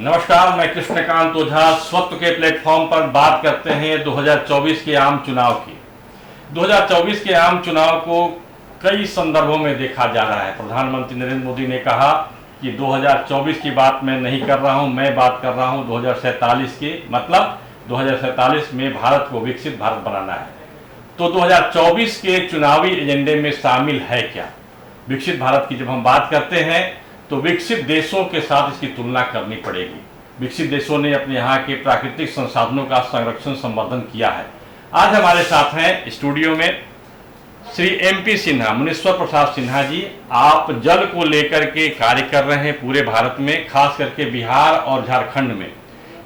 नमस्कार, मैं कृष्णकांत ओझा स्वत्व के प्लेटफॉर्म पर बात करते हैं 2024 के आम चुनाव की। 2024 के आम चुनाव को कई संदर्भों में देखा जा रहा है। प्रधानमंत्री नरेंद्र मोदी ने कहा कि 2024 की बात मैं नहीं कर रहा हूं, मैं बात कर रहा हूं 2047 की, मतलब 2047 में भारत को विकसित भारत बनाना है। तो 2024 के चुनावी एजेंडे में शामिल है क्या? विकसित भारत की जब हम बात करते हैं तो विकसित देशों के साथ इसकी तुलना करनी पड़ेगी। विकसित देशों ने अपने यहाँ के प्राकृतिक संसाधनों का संरक्षण संवर्धन किया है। आज हमारे साथ हैं स्टूडियो में श्री MP सिन्हा, मुनीश्वर प्रसाद सिन्हा जी। आप जल को लेकर के कार्य कर रहे हैं पूरे भारत में, खास करके बिहार और झारखंड में।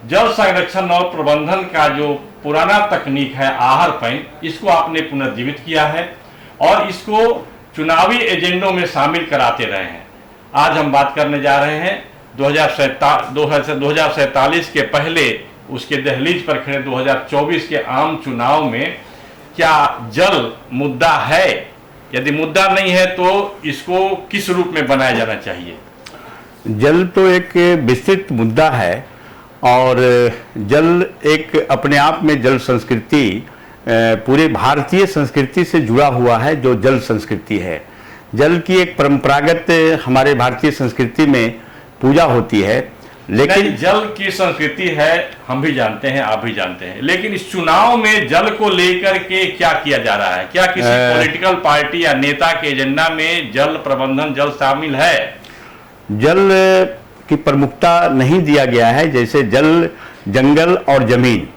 जल संरक्षण और प्रबंधन का जो पुराना तकनीक है आहर पैन, इसको आपने पुनर्जीवित किया है और इसको चुनावी एजेंडों में शामिल कराते रहे हैं। आज हम बात करने जा रहे हैं 2047 के पहले उसके दहलीज पर खड़े 2024 के आम चुनाव में क्या जल मुद्दा है? यदि मुद्दा नहीं है तो इसको किस रूप में बनाया जाना चाहिए? जल तो एक विस्तृत मुद्दा है और जल एक अपने आप में जल संस्कृति पूरे भारतीय संस्कृति से जुड़ा हुआ है। जो जल संस्कृति है, जल की एक परंपरागत हमारे भारतीय संस्कृति में पूजा होती है। लेकिन जल की संस्कृति है, हम भी जानते हैं, आप भी जानते हैं, लेकिन इस चुनाव में जल को लेकर के क्या किया जा रहा है? क्या किसी पॉलिटिकल पार्टी या नेता के एजेंडा में जल प्रबंधन, जल शामिल है? जल की प्रमुखता नहीं दिया गया है। जैसे जल, जंगल और जमीन।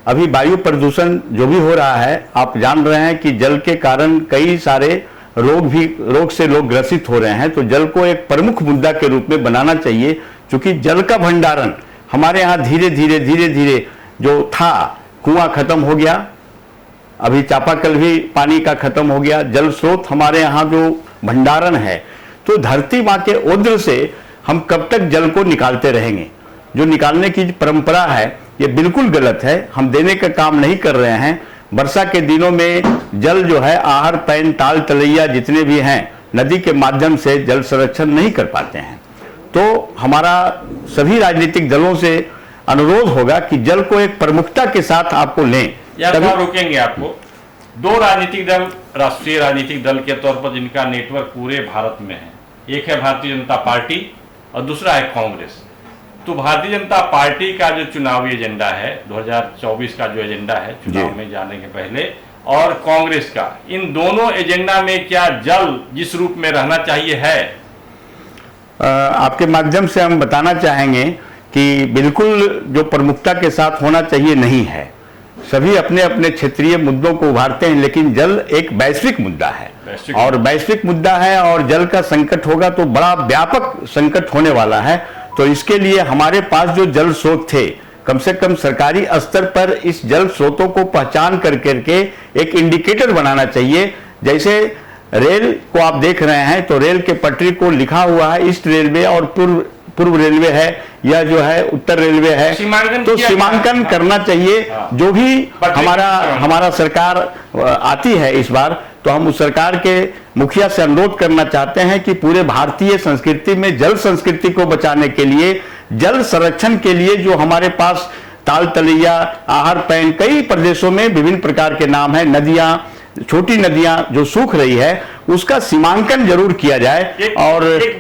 अभी वायु प्रदूषण जो भी हो रहा है, आप जान रहे हैं कि जल के कारण कई सारे रोग से लोग ग्रसित हो रहे हैं। तो जल को एक प्रमुख मुद्दा के रूप में बनाना चाहिए, क्योंकि जल का भंडारण हमारे यहाँ धीरे धीरे जो था, कुआं खत्म हो गया, अभी चापाकल भी पानी का खत्म हो गया। जल स्रोत हमारे यहाँ जो भंडारण है, तो धरती माँ के ओद्र से हम कब तक जल को निकालते रहेंगे? जो निकालने की परंपरा है ये बिल्कुल गलत है। हम देने का काम नहीं कर रहे हैं। वर्षा के दिनों में जल जो है आहर पैन, ताल तलैया जितने भी हैं, नदी के माध्यम से जल संरक्षण नहीं कर पाते हैं। तो हमारा सभी राजनीतिक दलों से अनुरोध होगा कि जल को एक प्रमुखता के साथ आपको लें। तभी रोकेंगे आपको। दो राजनीतिक दल, राष्ट्रीय राजनीतिक दल के तौर पर जिनका नेटवर्क पूरे भारत में है, एक है भारतीय जनता पार्टी और दूसरा है कांग्रेस। तो भारतीय जनता पार्टी का जो चुनावी एजेंडा है 2024 का जो एजेंडा है चुनाव में जाने के पहले, और कांग्रेस का, इन दोनों एजेंडा में क्या जल जिस रूप में रहना चाहिए है? आपके माध्यम से हम बताना चाहेंगे कि बिल्कुल जो प्रमुखता के साथ होना चाहिए नहीं है। सभी अपने अपने क्षेत्रीय मुद्दों को उभारते हैं, लेकिन जल एक वैश्विक मुद्दा है और वैश्विक मुद्दा है और जल का संकट होगा तो बड़ा व्यापक संकट होने वाला है। तो इसके लिए हमारे पास जो जल स्रोत थे, कम से कम सरकारी स्तर पर इस जल स्रोतों को पहचान करके एक इंडिकेटर बनाना चाहिए। जैसे रेल को आप देख रहे हैं तो रेल के पटरी को लिखा हुआ है ईस्ट रेलवे और पूर्व रेलवे है, या जो है उत्तर रेलवे है, तो सीमांकन करना चाहिए। जो भी हमारा सरकार आती है इस बार, तो हम उस सरकार के मुखिया से अनुरोध करना चाहते हैं कि पूरे भारतीय संस्कृति में जल संस्कृति को बचाने के लिए, जल संरक्षण के लिए जो हमारे पास ताल तलैया, आहर पैन, कई प्रदेशों में विभिन्न प्रकार के नाम है, नदियां, छोटी नदियां जो सूख रही है, उसका सीमांकन जरूर किया जाए। एक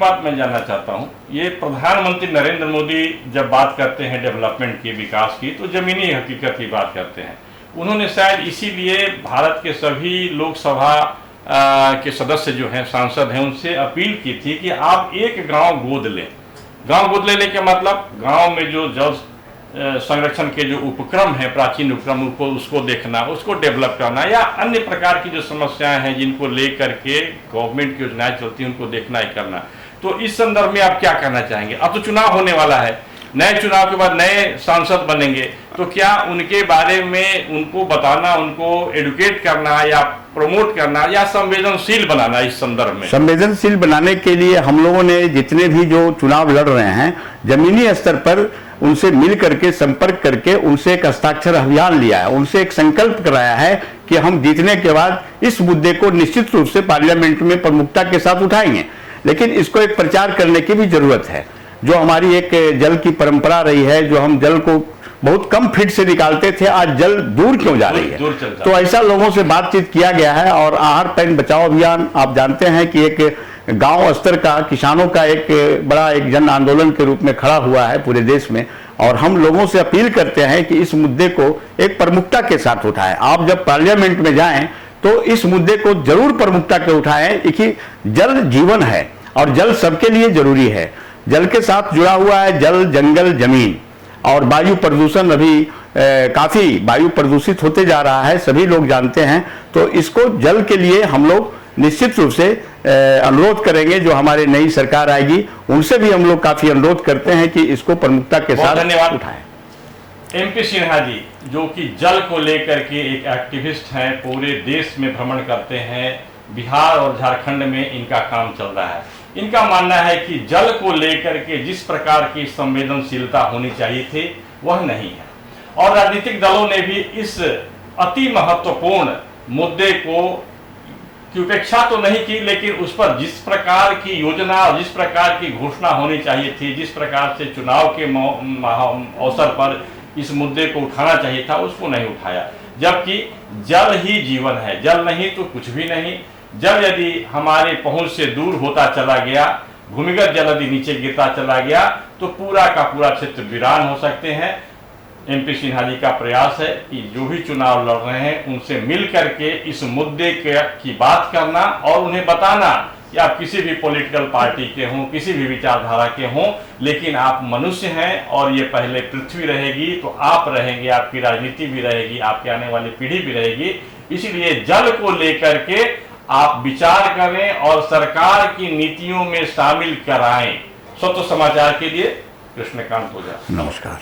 बात मैं जानना चाहता हूं, ये प्रधानमंत्री नरेंद्र मोदी जब बात करते हैं डेवलपमेंट की, विकास की, तो जमीनी हकीकत की बात करते हैं। उन्होंने शायद इसीलिए भारत के सभी लोकसभा के सदस्य जो हैं, सांसद हैं, उनसे अपील की थी कि आप एक गांव गोद लें। गांव गोद लेने के मतलब गांव में जो जल संरक्षण के जो उपक्रम हैं, प्राचीन उपक्रम, उसको देखना, उसको डेवलप करना, या अन्य प्रकार की जो समस्याएं हैं जिनको लेकर के गवर्नमेंट की योजनाएं चलती हैं, उनको देखना ही करना। तो इस संदर्भ में आप क्या कहना चाहेंगे? अब तो चुनाव होने वाला है, नए चुनाव के बाद नए सांसद बनेंगे, तो क्या उनके बारे में उनको बताना, उनको एडुकेट करना या प्रमोट करना या संवेदनशील बनाना? इस संदर्भ में संवेदनशील बनाने के लिए हम लोगों ने जितने भी जो चुनाव लड़ रहे हैं, जमीनी स्तर पर उनसे मिल करके, संपर्क करके उनसे एक हस्ताक्षर अभियान लिया है, उनसे एक संकल्प कराया है कि हम जीतने के बाद इस मुद्दे को निश्चित रूप से पार्लियामेंट में प्रमुखता के साथ उठाएंगे। लेकिन इसको एक प्रचार करने की भी जरूरत है। जो हमारी एक जल की परंपरा रही है, जो हम जल को बहुत कम फीट से निकालते थे, आज जल दूर क्यों जा रही है। तो ऐसा लोगों से बातचीत किया गया है। और आहार पैन बचाओ अभियान आप जानते हैं कि एक गांव स्तर का किसानों का एक बड़ा एक जन आंदोलन के रूप में खड़ा हुआ है पूरे देश में। और हम लोगों से अपील करते हैं कि इस मुद्दे को एक प्रमुखता के साथ उठाएं। आप जब पार्लियामेंट में जाएं तो इस मुद्दे को जरूर प्रमुखता के उठाएं। देखिए, जल जीवन है और जल सबके लिए जरूरी है। जल के साथ जुड़ा हुआ है जल, जंगल, जमीन और वायु प्रदूषण। अभी काफी वायु प्रदूषित होते जा रहा है, सभी लोग जानते हैं। तो इसको जल के लिए हम लोग निश्चित रूप से अनुरोध करेंगे। जो हमारे नई सरकार आएगी उनसे भी हम लोग काफी अनुरोध करते हैं कि इसको प्रमुखता के साथ धन्यवाद उठाएं। एमपी सिन्हा जी, जो कि जल को लेकर के एक एक्टिविस्ट हैं, पूरे देश में भ्रमण करते हैं, बिहार और झारखंड में इनका काम चल रहा है। इनका मानना है कि जल को लेकर के जिस प्रकार की संवेदनशीलता होनी चाहिए थी वह नहीं है। और राजनीतिक दलों ने भी इस अति महत्वपूर्ण मुद्दे को की उपेक्षा तो नहीं की, लेकिन उस पर जिस प्रकार की योजना और जिस प्रकार की घोषणा होनी चाहिए थी, जिस प्रकार से चुनाव के अवसर पर इस मुद्दे को उठाना चाहिए था, उसको नहीं उठाया। जबकि जल ही जीवन है, जल नहीं तो कुछ भी नहीं। जल यदि हमारे पहुंच से दूर होता चला गया, भूमिगत जल यदि नीचे गिरता चला गया, तो पूरा का पूरा क्षेत्र वीरान हो सकते हैं। एमपी सिन्हा जी का प्रयास है कि जो भी चुनाव लड़ रहे हैं उनसे मिल करके इस मुद्दे की बात करना और उन्हें बताना कि आप किसी भी पॉलिटिकल पार्टी के हों, किसी भी विचारधारा के हों, लेकिन आप मनुष्य हैं और ये पहले पृथ्वी रहेगी तो आप रहेंगे, आपकी राजनीति भी रहेगी, आपकी आने वाली पीढ़ी भी रहेगी। इसीलिए जल को लेकर के आप विचार करें और सरकार की नीतियों में शामिल कराएं। स्वतः समाचार के लिए कृष्णकांत ओझा। नमस्कार।